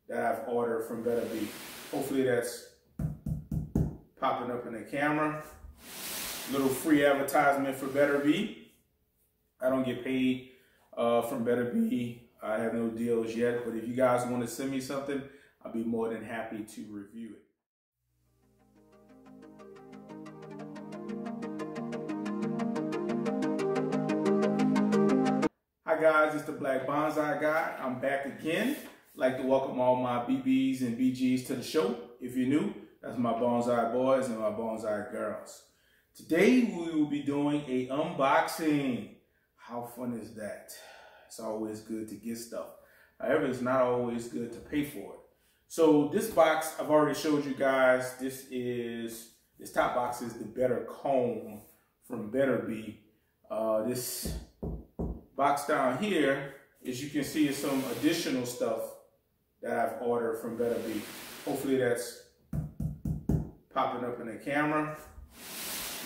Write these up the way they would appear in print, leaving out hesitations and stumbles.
that I've ordered from BetterBee. Hopefully that's popping up in the camera. Little free advertisement for BetterBee. I don't get paid from BetterBee. I have no deals yet, but if you guys want to send me something, I'll be more than happy to review it. Hi guys, it's the Black Bonsai Guy. I'm back again. I'd like to welcome all my BBs and BGs to the show. If you're new, that's my bonsai boys and my bonsai girls. Today we will be doing a unboxing. How fun is that? It's always good to get stuff. However, it's not always good to pay for it. So this box, I've already showed you guys. This top box is the Better Comb from BetterBee. This box down here, as you can see, is some additional stuff that I've ordered from BetterBee. Hopefully that's popping up in the camera.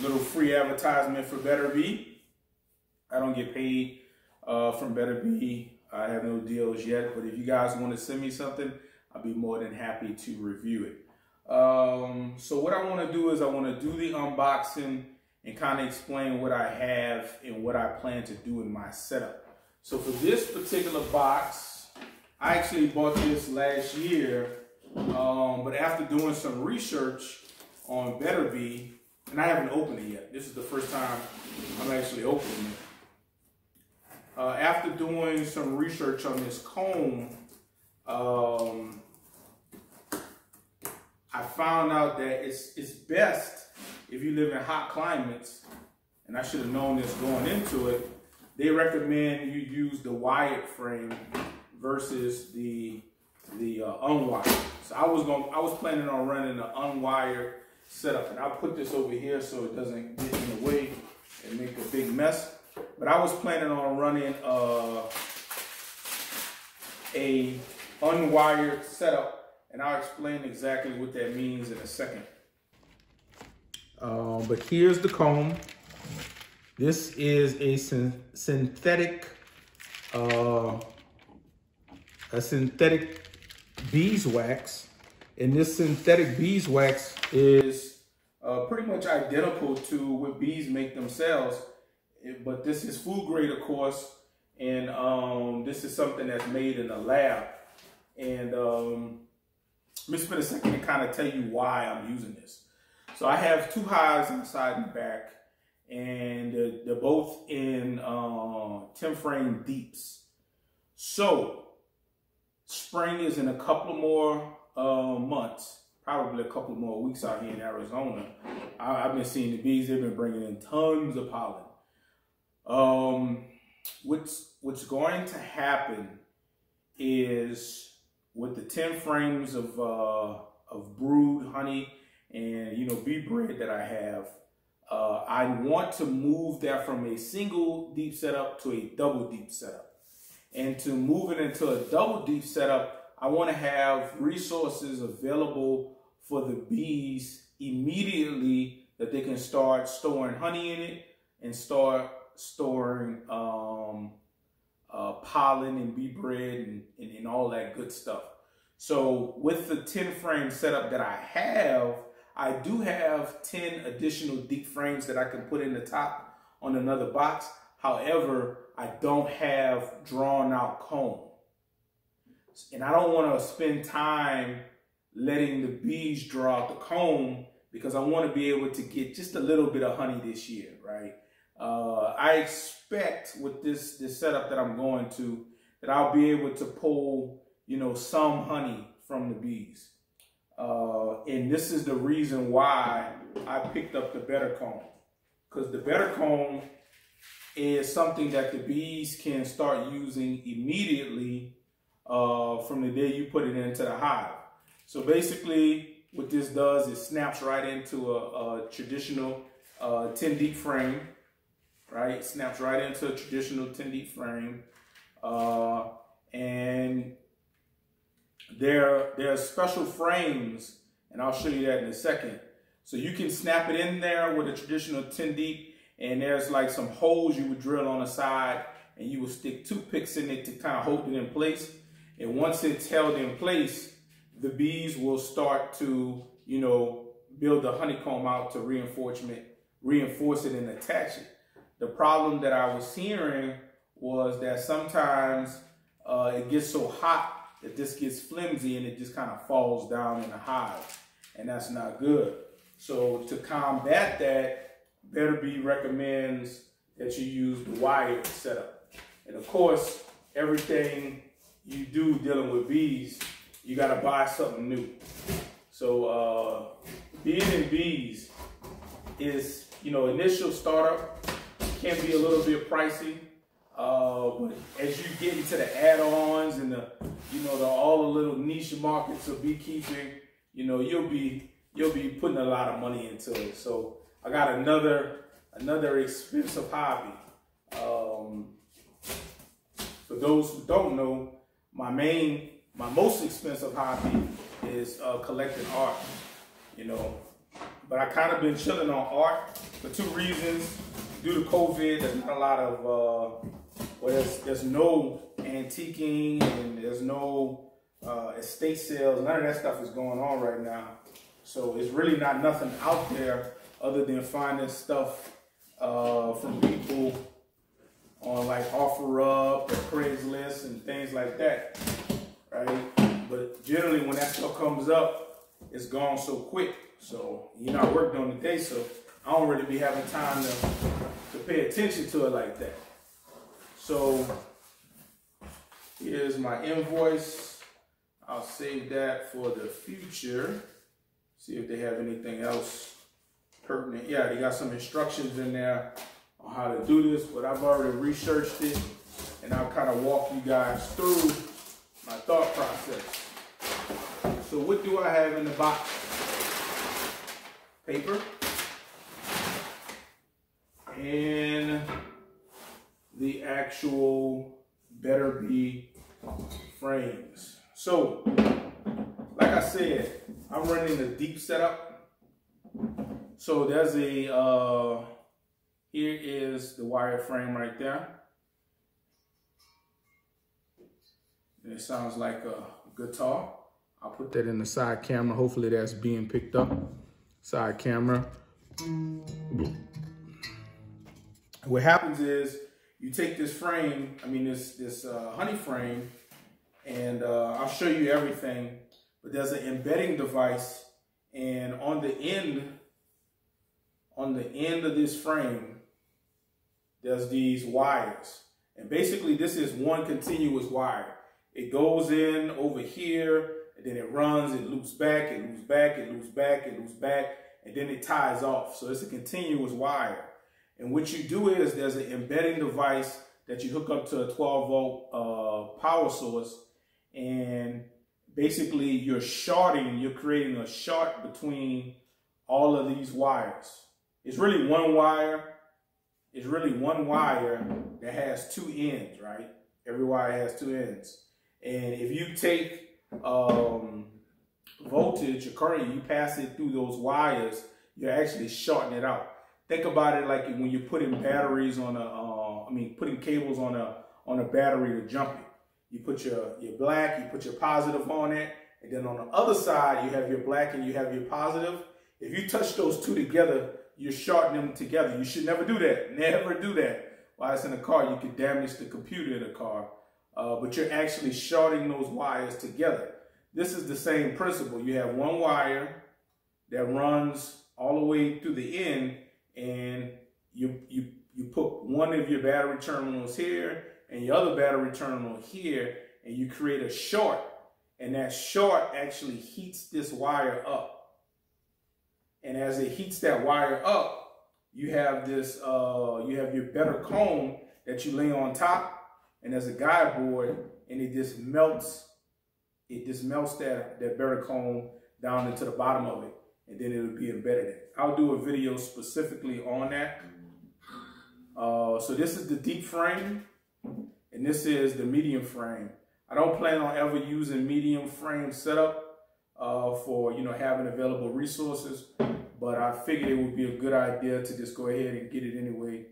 Little free advertisement for BetterBee. I don't get paid from BetterBee. I have no deals yet, but if you guys want to send me something, I'll be more than happy to review it. So what I want to do is I want to do the unboxing and kind of explain what I have and what I plan to do in my setup. So for this particular box, I actually bought this last year, but after doing some research on BetterBee, and I haven't opened it yet. This is the first time I'm actually opening it. After doing some research on this comb, I found out that it's best if you live in hot climates, and I should have known this going into it. They recommend you use the wired frame versus the unwired. So I was planning on running the unwired setup, and I'll put this over here so it doesn't get in the way and make a big mess. But I was planning on running a unwired setup, and I'll explain exactly what that means in a second. But here's the comb. This is a synthetic beeswax, and this synthetic beeswax is pretty much identical to what bees make themselves, but this is food grade, of course, and this is something that's made in a lab. And let me spend a second to kind of tell you why I'm using this. So I have two hives inside and back, and they're both in 10 frame deeps. So spring is in a couple more months, probably a couple more weeks out here in Arizona. I've been seeing the bees, they've been bringing in tons of pollen. What's going to happen is with the 10 frames of brood honey and bee bread that I have, I want to move that from a single deep setup to a double deep setup. And to move it into a double deep setup, I want to have resources available for the bees immediately that they can start storing honey in it and start storing pollen and bee bread and all that good stuff. So with the 10 frame setup that I do have 10 additional deep frames that I can put in the top on another box. However, I don't have drawn out comb. And I don't want to spend time letting the bees draw out the comb because I want to be able to get just a little bit of honey this year, right? I expect with this setup that I'm going to, that I'll be able to pull, some honey from the bees. And this is the reason why I picked up the Better Comb, because the Better Comb is something that the bees can start using immediately from the day you put it into the hive. So basically what this does is snaps right into a traditional 10 deep frame, right? Snaps right into a traditional 10 deep frame. And there are special frames, and I'll show you that in a second. So you can snap it in there with a traditional 10 deep, and there's like some holes you would drill on the side, and you would stick toothpicks in it to kind of hold it in place. And once it's held in place, the bees will start to, you know, build the honeycomb out to reinforce it and attach it. The problem that I was hearing was that sometimes it gets so hot that this gets flimsy and it just kind of falls down in the hive, and that's not good. So to combat that, BetterBee recommends that you use the wired setup. And of course, everything you do dealing with bees, you got to buy something new. So being in bees is, you know, initial startup can be a little bit pricey. But as you get into the add-ons and the, you know, all the little niche markets of beekeeping, you know, you'll be putting a lot of money into it. So I got another expensive hobby. For those who don't know, my most expensive hobby is collecting art. You know, but I kind of been chilling on art for two reasons. Due to COVID, there's not a lot of there's no antiquing and there's no estate sales. None of that stuff is going on right now. So it's really not nothing out there other than finding stuff from people on like OfferUp or Craigslist and things like that, right? But generally when that stuff comes up, it's gone so quick. So, you know, I work during the day, so I don't really be having time to pay attention to it like that. So here's my invoice. I'll save that for the future. See if they have anything else pertinent. Yeah, they got some instructions in there on how to do this, but I've already researched it and I'll kind of walk you guys through my thought process. So what do I have in the box? Paper and the actual BetterBee frames. So, like I said, I'm running a deep setup. So there's a, here is the wire frame right there. And it sounds like a guitar. I'll put that in the side camera. Hopefully that's being picked up. Side camera. What happens is you take this frame, this honey frame, and I'll show you everything, but there's an embedding device, and on the end of this frame, there's these wires. And basically this is one continuous wire. It goes in over here, and then it runs, it loops back, it loops back, it loops back, it loops back, and then it ties off. So it's a continuous wire. And what you do is there's an embedding device that you hook up to a 12-volt power source, and basically you're creating a short between all of these wires. It's really one wire. It's really one wire that has two ends, right? Every wire has two ends. And if you take voltage or current, you pass it through those wires, you're actually shorting it out. Think about it like when you're putting batteries on putting cables on a battery to jump it. You put your black, you put your positive on it, and then on the other side, you have your black and you have your positive. If you touch those two together, you're shorting them together. You should never do that. Never do that. While it's in a car, you could damage the computer in the car. But you're actually shorting those wires together. This is the same principle. You have one wire that runs all the way through the end, and you put one of your battery terminals here and your other battery terminal here, and you create a short, and that short actually heats this wire up. And as it heats that wire up, you have this, you have your better comb that you lay on top, and there's a guide board, and it just melts that better comb down into the bottom of it, and then it'll be embedded in. I'll do a video specifically on that. So this is the deep frame, and this is the medium frame. I don't plan on ever using medium frame setup for having available resources, but I figured it would be a good idea to just go ahead and get it anyway,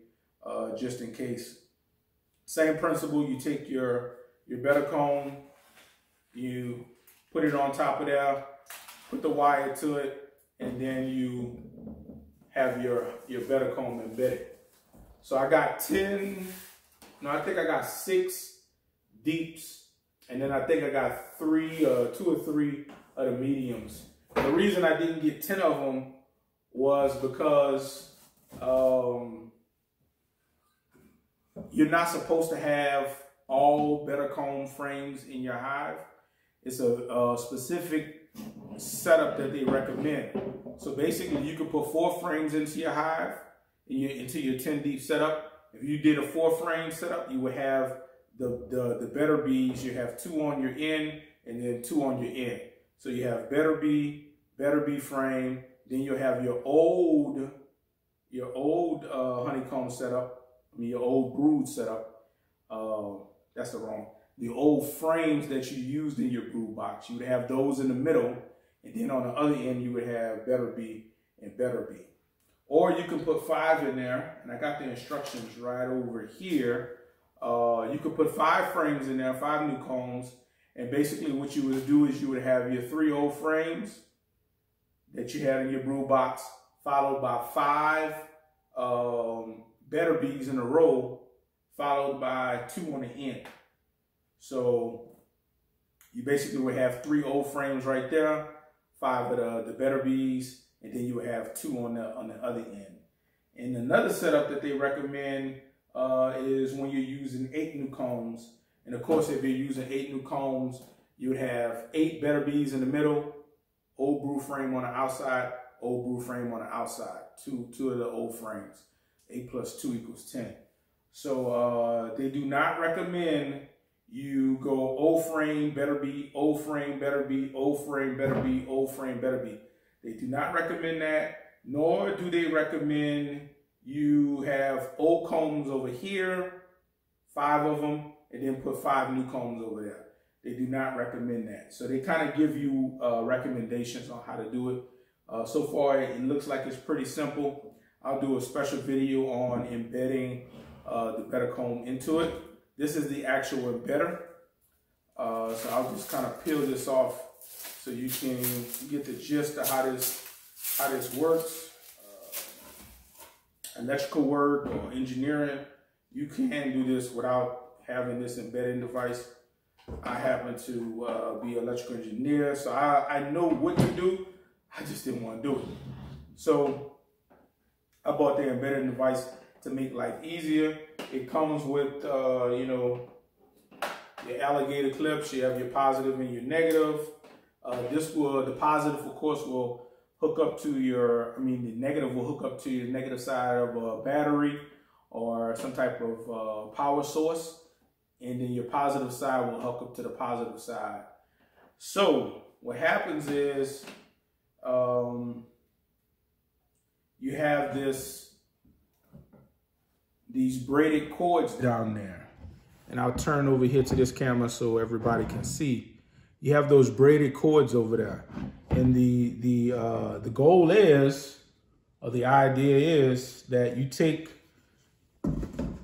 just in case. Same principle. You take your better comb, You put it on top of there, put the wire to it, and then you have your better comb embedded. So I got 10, no, I think I got 6 deeps, and then I think I got 2 or 3 of the mediums. The reason I didn't get 10 of them was because you're not supposed to have all better comb frames in your hive. It's a specific setup that they recommend. So basically you can put 4 frames into your hive, into your 10 deep setup. If you did a 4 frame setup, you would have the BetterBees. You have 2 on your end and then 2 on your end. So you have BetterBee frame, then you'll have your old honeycomb setup. I mean your old brood setup. The old frames that you used in your brood box. You would have those in the middle, and then on the other end you would have BetterBee and BetterBee. Or you can put 5 in there, and I got the instructions right over here. You could put 5 frames in there, 5 new combs, and basically what you would do is you would have your 3 old frames that you had in your brood box, followed by 5 BetterBees in a row, followed by 2 on the end. So you basically would have 3 old frames right there, 5 of the BetterBees, and then you would have 2 on the other end. And another setup that they recommend is when you're using 8 new combs. And of course, if you're using 8 new combs, you would have 8 BetterBees in the middle, old brood frame on the outside, old brood frame on the outside, two of the old frames. 8 plus 2 equals 10. So they do not recommend you go old frame, BetterBee, old frame, BetterBee, old frame, BetterBee, old frame, BetterBee. They do not recommend that, nor do they recommend you have old combs over here, 5 of them, and then put 5 new combs over there. They do not recommend that. So they kind of give you recommendations on how to do it. So far, it looks like it's pretty simple. I'll do a special video on embedding the better comb into it. This is the actual embedder. So I'll just kind of peel this off so you can get the gist of how this works. Electrical work or engineering, you can do this without having this embedding device. I happen to be an electrical engineer, so I know what to do. I just didn't want to do it. So I bought the embedding device to make life easier. It comes with, you know, your alligator clips. You have your positive and your negative. The positive, of course, will hook up to the negative will hook up to your negative side of a battery or some type of power source. And then your positive side will hook up to the positive side. So what happens is you have these braided cords down there. And I'll turn over here to this camera so everybody can see. You have those braided cords over there. And the goal is, or the idea is, that you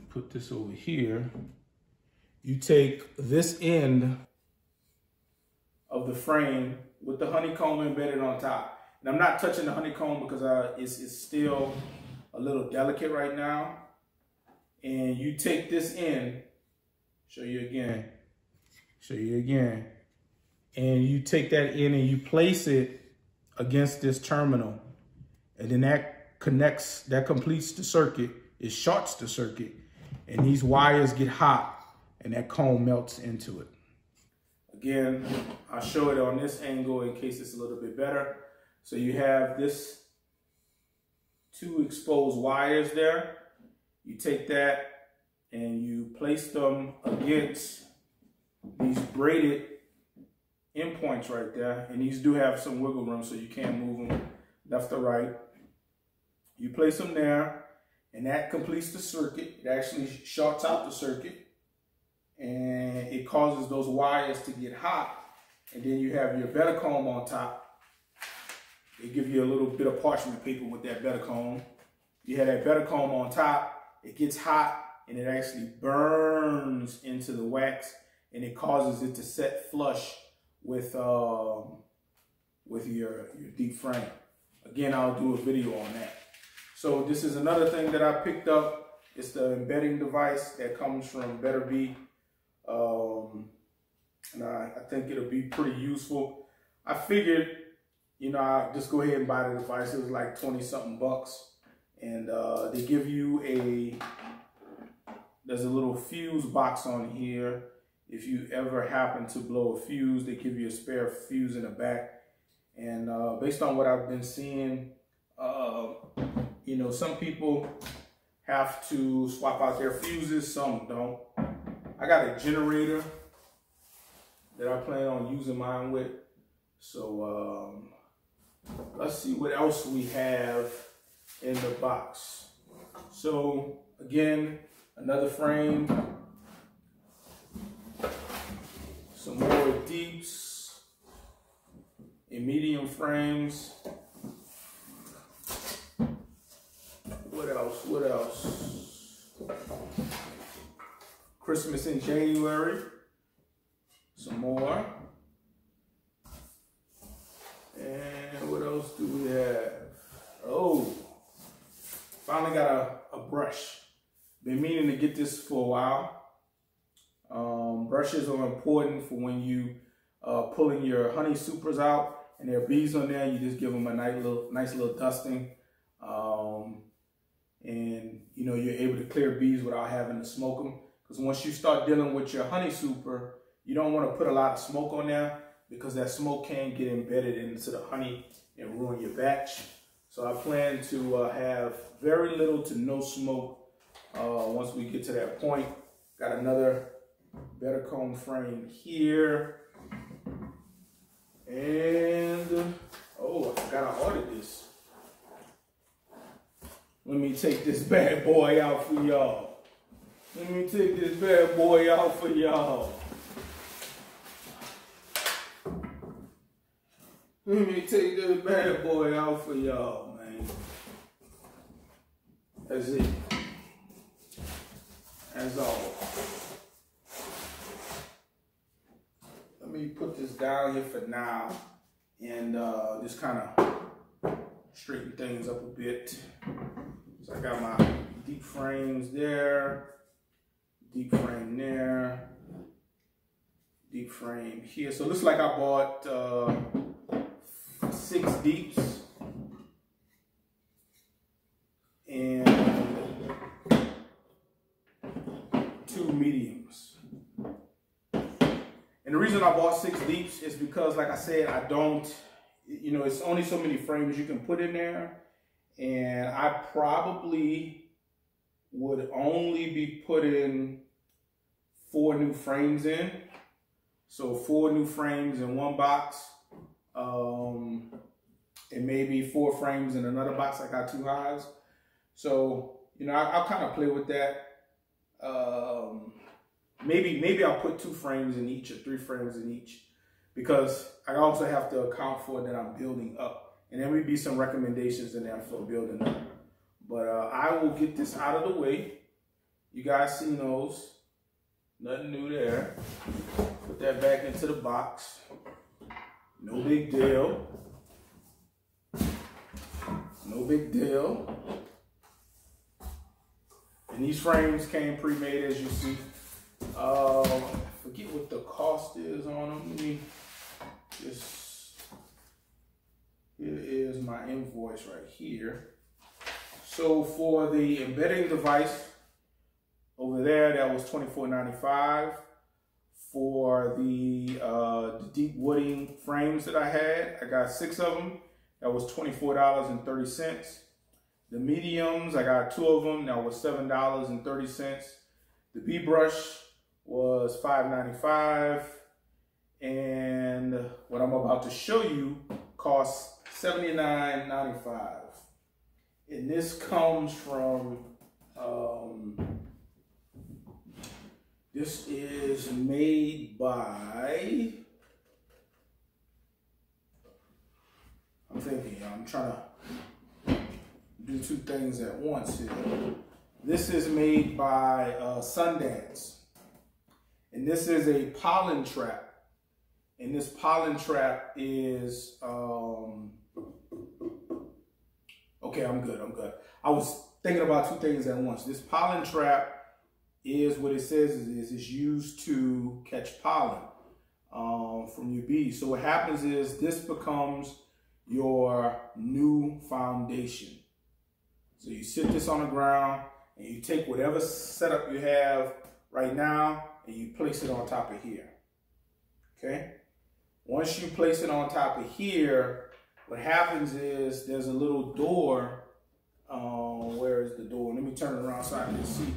put this over here, you take this end of the frame with the honeycomb embedded on top. And I'm not touching the honeycomb because it's still a little delicate right now. And you take this end, show you again, and you take that in and you place it against this terminal. And then that completes the circuit. It shorts the circuit. And these wires get hot and that comb melts into it. Again, I'll show it on this angle in case it's a little bit better. So you have this 2 exposed wires there. You take that and you place them against these braided endpoints right there. And these do have some wiggle room, so you can't move them left or right. You place them there, and that completes the circuit. It actually shorts out the circuit, and it causes those wires to get hot. And then you have your better comb on top. They give you a little bit of parchment paper with that better comb. You have that better comb on top. It gets hot and it actually burns into the wax, and it causes it to set flush with your deep frame. Again, I'll do a video on that. So this is another thing that I picked up. It's the embedding device that comes from BetterBee. And I think it'll be pretty useful. I figured, you know, I'll just go ahead and buy the device. It was like 20-something bucks. And they give you there's a little fuse box on here. If you ever happen to blow a fuse, they give you a spare fuse in the back. And based on what I've been seeing, you know, some people have to swap out their fuses, some don't. I got a generator that I plan on using mine with. So let's see what else we have in the box. So again, another frame, some more deeps and medium frames. What else? Christmas in January. Some more. And what else do we have? Oh, finally got a brush. Been meaning to get this for a while. Brushes are important for when you pulling your honey supers out and there are bees on there. You just give them a nice little dusting. And you know, you're able to clear bees without having to smoke them. Because once you start dealing with your honey super, you don't want to put a lot of smoke on there because that smoke can get embedded into the honey and ruin your batch. So I plan to have very little to no smoke once we get to that point. Got another better comb frame here. And, oh, I forgot I ordered this. Let me take this bad boy out for y'all. Let me take this bad boy out for y'all. Let me take this bad boy out for y'all, man. That's it. That's all. Let me put this down here for now and just kind of straighten things up a bit. So I got my deep frames there, deep frame there, deep frame here. So it looks like I bought 6 deeps and 2 mediums. And the reason I bought 6 deeps is because, like I said, I don't, you know, it's only so many frames you can put in there. And I probably would only be putting 4 new frames in. So 4 new frames in one box. And maybe 4 frames in another box. I got 2 hives. So, you know, I'll kind of play with that. Maybe I'll put 2 frames in each or 3 frames in each, because I also have to account for that I'm building up. And there may be some recommendations in there for building up. But I will get this out of the way. You guys seen those. Nothing new there. Put that back into the box. No big deal. No big deal. And these frames came pre-made, as you see. I forget what the cost is on them. Let me just... Here is my invoice right here. So for the embedding device over there, that was $24.95. For the deep wooding frames that I had, I got 6 of them. That was $24.30. The mediums, I got 2 of them. That was $7.30. The bee brush was $5.95. And what I'm about to show you costs $79.95. And this comes from, this is made by, I'm trying to do 2 things at once here. This is made by Sundance. And this is a pollen trap. And this pollen trap is, okay, I'm good. I was thinking about two things at once. This pollen trap is what it says is it's used to catch pollen from your bees. So what happens is this becomes your new foundation. So you sit this on the ground and you take whatever setup you have right now and you place it on top of here. Okay? Once you place it on top of here, what happens is there's a little door. Where is the door? Let me turn it around so I can see.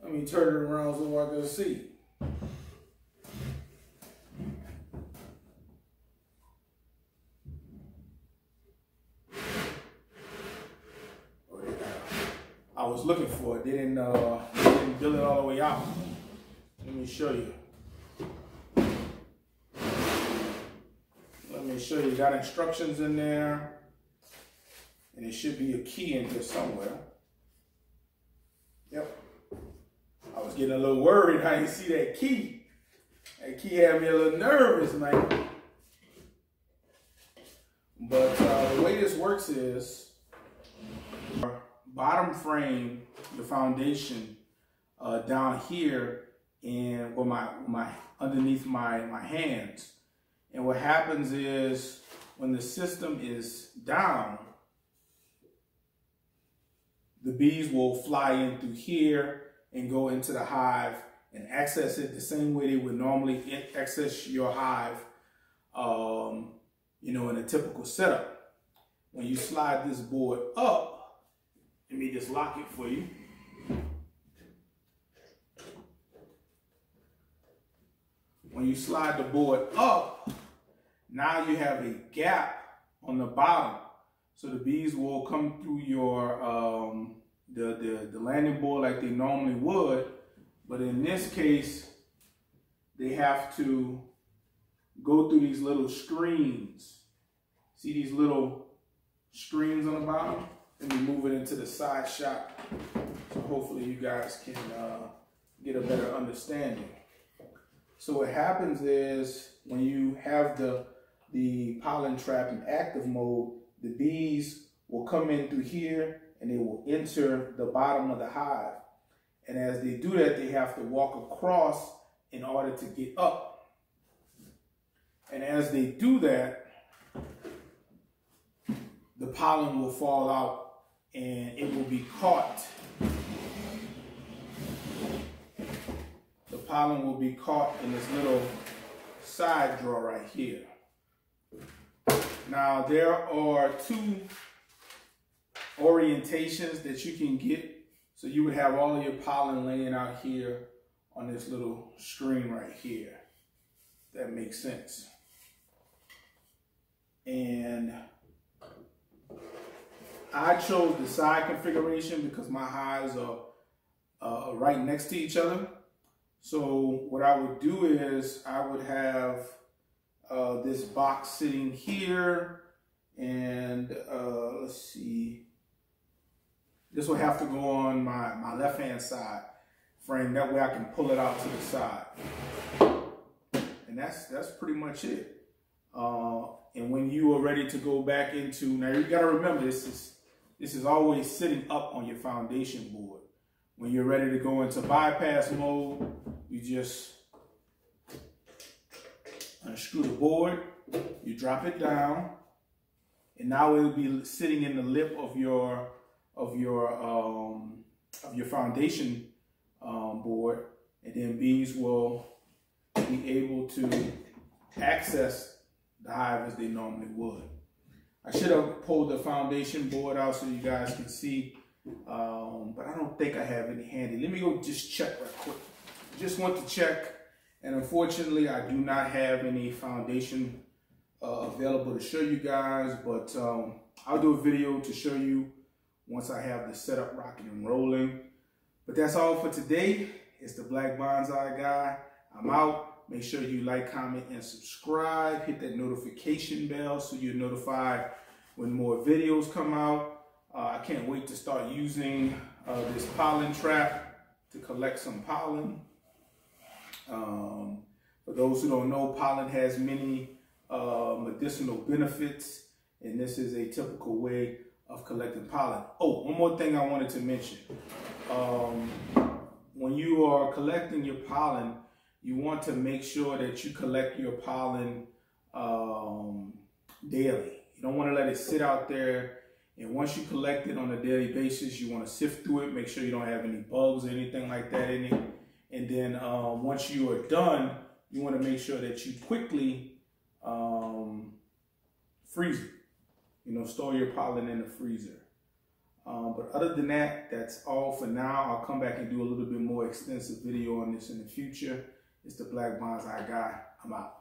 Let me turn it around so I can see. Oh, yeah. I was looking for it. They didn't build it all the way out. Let me show you. Let me show you. Got instructions in there. And there should be a key in here somewhere. Yep. I was getting a little worried. I didn't see that key. That key had me a little nervous, man. But the way this works is your bottom frame, the foundation down here, and underneath my hands. And what happens is when the system is down, the bees will fly in through here and go into the hive and access it the same way they would normally access your hive, in a typical setup. When you slide this board up, let me just lock it for you. When you slide the board up, now you have a gap on the bottom. So the bees will come through your the landing board like they normally would, but in this case, they have to go through these little screens. See these little screens on the bottom? Let me move it into the side shot so hopefully you guys can get a better understanding. So what happens is when you have the pollen trap in active mode, the bees will come in through here and they will enter the bottom of the hive. And as they do that, they have to walk across in order to get up. And as they do that, the pollen will fall out and it will be caught. The pollen will be caught in this little side drawer right here. Now, there are two orientations that you can get. So you would have all of your pollen laying out here on this little screen right here. That makes sense. And I chose the side configuration because my hives are right next to each other. So what I would do is I would have this box sitting here, and let's see, this will have to go on my left hand side frame. That way I can pull it out to the side, and that's pretty much it. And when you are ready to go back into, now you got to remember this is always sitting up on your foundation board. When you're ready to go into bypass mode, you just unscrew the board, you drop it down, and now it will be sitting in the lip of your foundation board, and then bees will be able to access the hive as they normally would. I should have pulled the foundation board out so you guys can see, but I don't think I have any handy. Let me go just check right quick. Just want to check, and unfortunately I do not have any foundation available to show you guys, but I'll do a video to show you once I have the setup rocking and rolling. But that's all for today. It's the Black Bonsai Guy. I'm out. Make sure you like, comment, and subscribe. Hit that notification bell so you're notified when more videos come out. I can't wait to start using this pollen trap to collect some pollen. For those who don't know, pollen has many medicinal benefits, and this is a typical way of collecting pollen. Oh, one more thing I wanted to mention. When you are collecting your pollen, you want to make sure that you collect your pollen daily. You don't want to let it sit out there. And once you collect it on a daily basis, you want to sift through it, make sure you don't have any bugs or anything like that in it. And then once you are done, you want to make sure that you quickly freeze it. You know, store your pollen in the freezer. But other than that, that's all for now. I'll come back and do a little bit more extensive video on this in the future. It's the Black Bonsai Guy. I'm out.